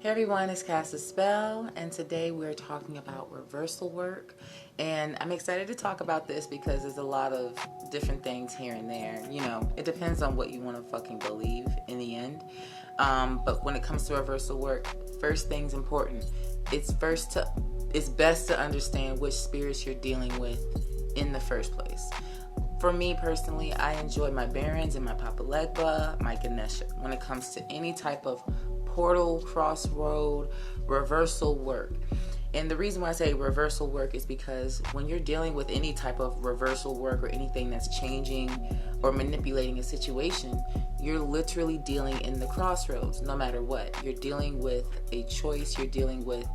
Hey everyone, it's Kast of Kastas Pell, and today we're talking about reversal work. And I'm excited to talk about this because there's a lot of different things here and there. You know, it depends on what you want to fucking believe in the end. But when it comes to reversal work, first thing's important. It's best to understand which spirits you're dealing with in the first place. For me personally, I enjoy my Barons and my Papa Legba, my Ganesha, when it comes to any type of portal, crossroad, reversal work. And the reason why I say reversal work is because when you're dealing with any type of reversal work or anything that's changing or manipulating a situation, you're literally dealing in the crossroads no matter what. You're dealing with a choice, you're dealing with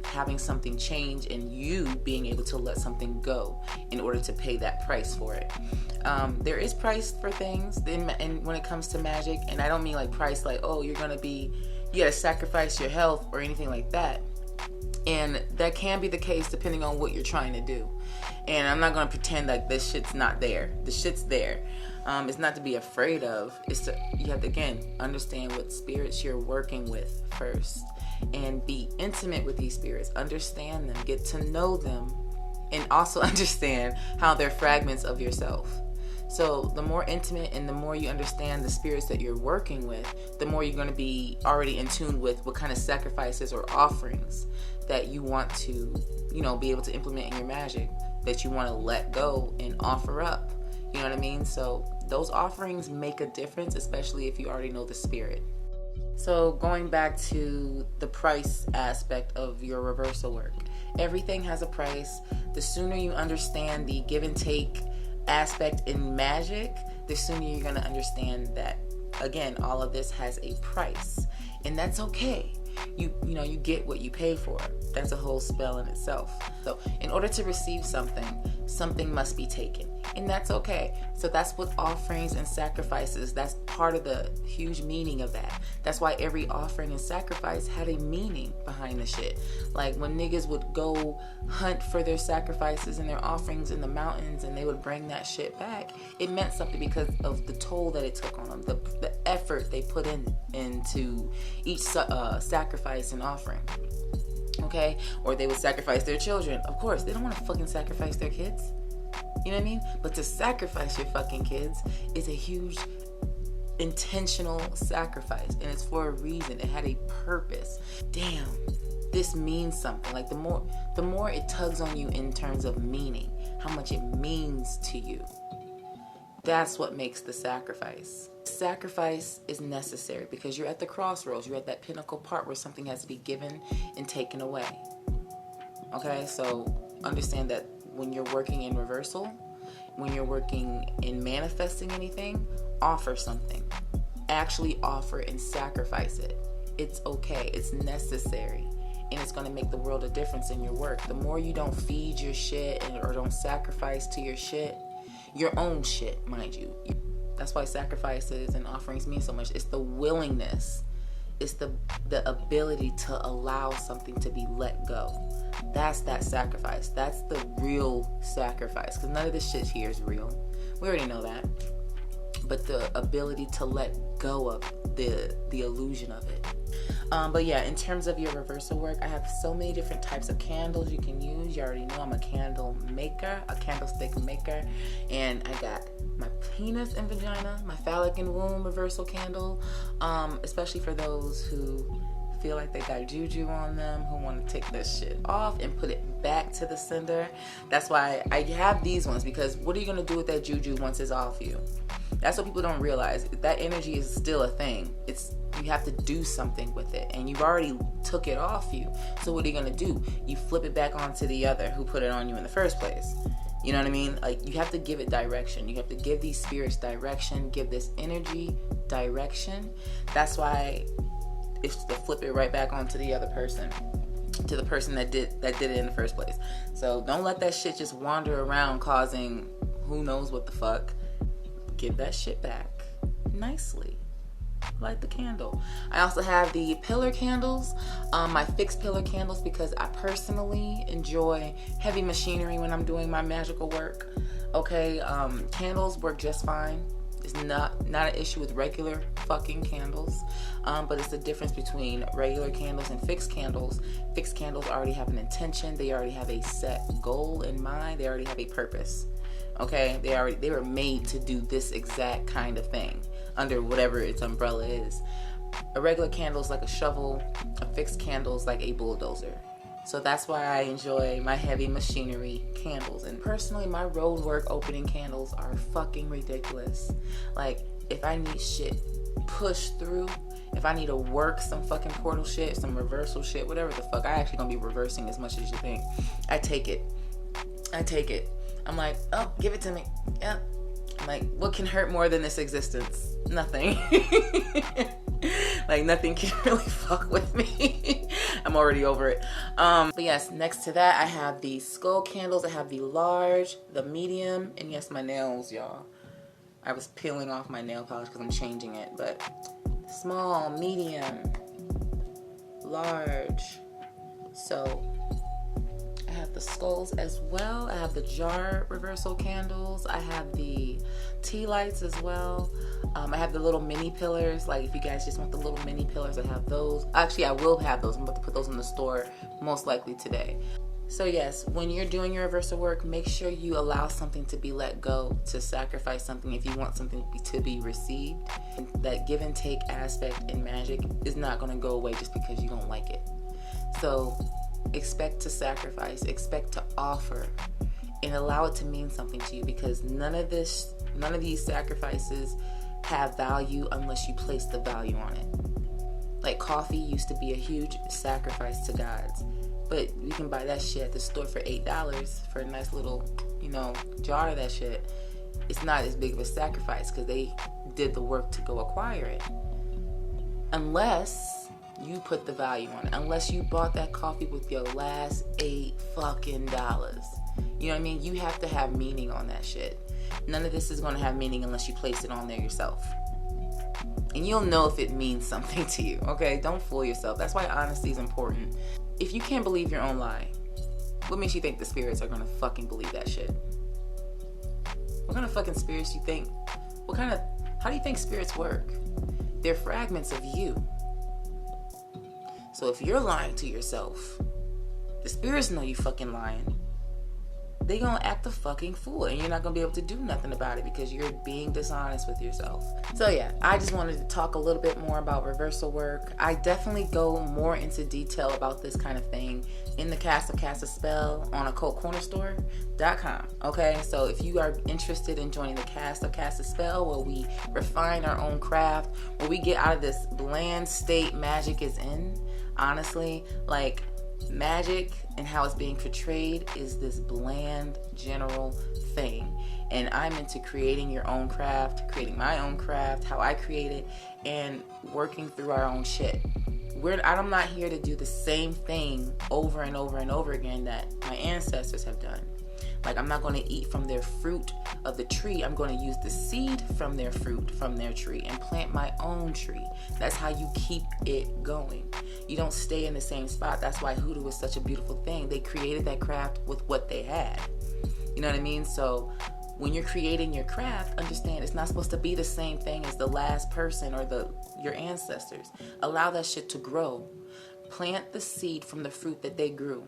having something change and you being able to let something go in order to pay that price for it. There is price for things and when it comes to magic, and I don't mean like price like, oh, you gotta sacrifice your health or anything like that. And that can be the case depending on what you're trying to do. And I'm not going to pretend like this shit's not there. The shit's there. It's not to be afraid of. You have to, again, understand what spirits you're working with first. And be intimate with these spirits. Understand them. Get to know them. And also understand how they're fragments of yourself. So the more intimate and the more you understand the spirits that you're working with, the more you're going to be already in tune with what kind of sacrifices or offerings that you want to, be able to implement in your magic, that you want to let go and offer up. You know what I mean? So those offerings make a difference, especially if you already know the spirit. So going back to the price aspect of your reversal work, everything has a price. The sooner you understand the give and take aspect in magic, the sooner you're going to understand that, again, all of this has a price, and that's okay. You get what you pay for. That's a whole spell in itself. So in order to receive something must be taken, and that's okay. So that's what offerings and sacrifices, that's part of the huge meaning of that. That's why every offering and sacrifice had a meaning behind the shit. Like when niggas would go hunt for their sacrifices and their offerings in the mountains and they would bring that shit back, it meant something because of the toll that it took on them, the effort they put into each sacrifice and offering. Okay? Or they would sacrifice their children. Of course, they don't want to fucking sacrifice their kids. You know what I mean? But to sacrifice your fucking kids is a huge intentional sacrifice, and it's for a reason. It had a purpose. Damn, this means something. Like the more it tugs on you in terms of meaning, how much it means to you. That's what makes the sacrifice. Sacrifice is necessary because you're at the crossroads. You're at that pinnacle part where something has to be given and taken away. Okay, so understand that when you're working in reversal, when you're working in manifesting anything, offer something. Actually offer and sacrifice it. It's okay. It's necessary. And it's going to make the world a difference in your work. The more you don't feed your shit or don't sacrifice to your shit, your own shit, mind you. That's why sacrifices and offerings mean so much. It's the willingness. It's the ability to allow something to be let go. That's that sacrifice. That's the real sacrifice. Because none of this shit here is real. We already know that. But the ability to let go of the illusion of it. But yeah, in terms of your reversal work, I have so many different types of candles you can use. You already know I'm a candle maker, a candlestick maker. And I got my penis and vagina, my phallic and womb reversal candle. Especially for those who feel like they got juju on them, who want to take this shit off and put it back to the sender. That's why I have these ones, because what are you going to do with that juju once it's off you? That's what people don't realize. That energy is still a thing. You have to do something with it, and you've already took it off you. So what are you going to do? You flip it back onto the other who put it on you in the first place. You know what I mean? Like, you have to give it direction. You have to give these spirits direction, give this energy direction. That's why it's to flip it right back onto the other person, to the person that did it in the first place. So don't let that shit just wander around causing who knows what the fuck. Give that shit back nicely. Light the candle. I also have the pillar candles, my fixed pillar candles, because I personally enjoy heavy machinery when I'm doing my magical work. Okay, candles work just fine. It's not an issue with regular fucking candles. But it's the difference between regular candles and fixed candles. Fixed candles already have an intention. They already have a set goal in mind. They already have a purpose. Okay? They were made to do this exact kind of thing under whatever its umbrella is. A regular candle is like a shovel. A fixed candle is like a bulldozer. So that's why I enjoy my heavy machinery candles. And personally, my road work opening candles are fucking ridiculous. Like, if I need shit pushed through, if I need to work some fucking portal shit, some reversal shit, whatever the fuck, I actually gonna be reversing as much as you think. I take it. I'm like, oh, give it to me. Yeah. I'm like, what can hurt more than this existence? Nothing. Like, nothing can really fuck with me. I'm already over it. But yes, next to that, I have the skull candles. I have the large, the medium, and yes, my nails, y'all. I was peeling off my nail polish because I'm changing it. But small, medium, large. So I have the skulls as well. I have the jar reversal candles. I have the tea lights as well. I have the little mini pillars. Like, if you guys just want the little mini pillars, I have those. Actually, I will have those. I'm about to put those in the store most likely today. So yes, when you're doing your reversal work, make sure you allow something to be let go, to sacrifice something if you want something to be received. And that give and take aspect in magic is not going to go away just because you don't like it. So expect to sacrifice, expect to offer, and allow it to mean something to you, because none of these sacrifices have value unless you place the value on it. Like, coffee used to be a huge sacrifice to gods, but you can buy that shit at the store for $8 for a nice little, jar of that shit. It's not as big of a sacrifice because they did the work to go acquire it. Unless you put the value on it. Unless you bought that coffee with your last $8 fucking dollars. You know what I mean? You have to have meaning on that shit. None of this is going to have meaning unless you place it on there yourself. And you'll know if it means something to you, okay? Don't fool yourself. That's why honesty is important. If you can't believe your own lie, what makes you think the spirits are going to fucking believe that shit? What kind of fucking spirits you think? How do you think spirits work? They're fragments of you. So if you're lying to yourself, the spirits know you fucking lying. They gonna act a fucking fool, and you're not gonna be able to do nothing about it because you're being dishonest with yourself. So yeah, I just wanted to talk a little bit more about reversal work. I definitely go more into detail about this kind of thing in the Kast of Kastas Pell on occultcornerstore.com. Okay, so if you are interested in joining the Kast of Kastas Pell, where we refine our own craft, where we get out of this bland state magic is in, honestly, like, magic and how it's being portrayed is this bland general thing, and I'm into creating your own craft, creating my own craft, how I create it, and working through our own shit. I'm not here to do the same thing over and over and over again that my ancestors have done. Like, I'm not going to eat from their fruit of the tree. I'm going to use the seed from their fruit, from their tree, and plant my own tree. That's how you keep it going. You don't stay in the same spot. That's why hoodoo is such a beautiful thing. They created that craft with what they had. You know what I mean? So when you're creating your craft, understand it's not supposed to be the same thing as the last person or your ancestors. Allow that shit to grow. Plant the seed from the fruit that they grew,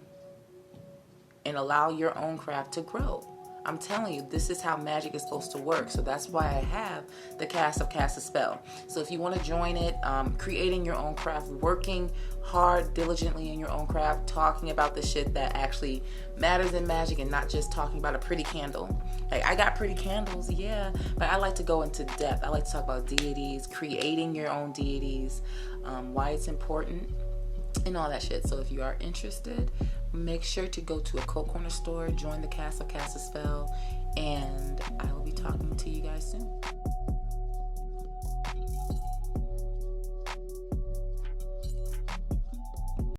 and allow your own craft to grow. I'm telling you, this is how magic is supposed to work. So that's why I have the Kast of Kastas Pell. So if you want to join it, creating your own craft, working hard, diligently in your own craft, talking about the shit that actually matters in magic, and not just talking about a pretty candle. Like, I got pretty candles, yeah, but I like to go into depth. I like to talk about deities, creating your own deities, why it's important, and all that shit. So if you are interested, make sure to go to Occult Corner Store, join the Kast of Kastas Pell, and I